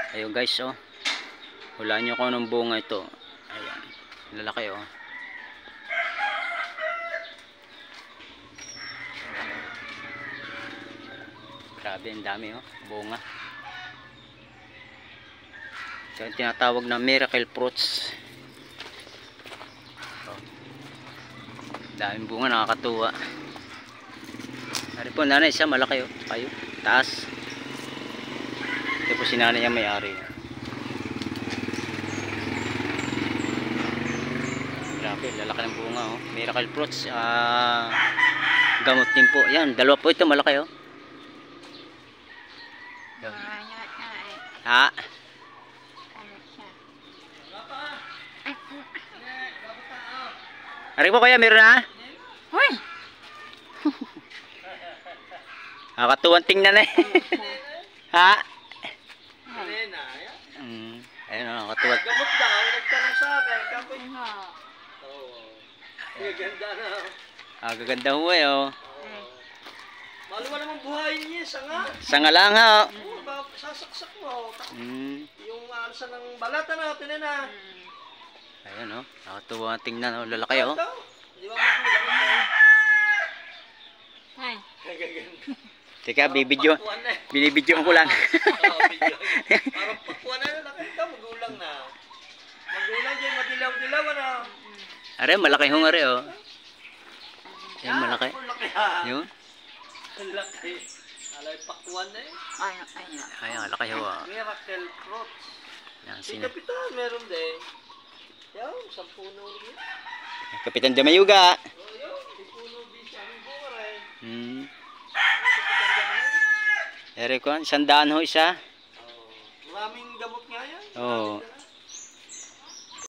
Ayun guys, oh. Hulaan nyo kung anong bunga ito. Ayan. Lalaki, oh. Grabe, ang dami, oh. Bunga. Ito yung tinatawag na miracle fruits. Oh. Daming bunga, nakakatuwa. Ari po, nanay, isa malaki, oh. Kayo, taas. Ito po si nanay ang may-ari. Grabe, lalaki ng bunga, oh. Miracle fruits. Gamot din po. Yan, dalawa po ito, malaki, oh. Ha? Ari po kaya, meron na? Hoy! Nakakatuwang tingnan eh. Ha? Ayun, nakakatuwang. Gamot daw, nagtanong sa akin. Kapit na. Oo. Ganda na. Gaganda ho eh, oh. Malo mo naman buhayin niya, sanga. Sanga lang ha, oh. Oo, sasaksak mo. Yung alsa ng balata natin na. Ayun, oh. Nakakatuwang tingnan, oh. Lalaki, oh. Di ba magulang ito? Ay. Gaganda. Teka, binibidyo ko lang. Parang pakuan na nakita, magulang na. Magulang dyan, madilaw-dilaw na. Are, malaki hong are, oh. Ayun, malaki. Yun. Ang laki. Alay, pakuan na eh. Ayun, malaki ho, oh. Miracle fruits. Yan, Si Kapitan, meron din. Yan, 10 rin. Kapitan Damayuga. Oh, yun, 10 din siya. Ang bunga rin. Ere ko, 100 ho isa. Maraming gamot nga yan. Oo.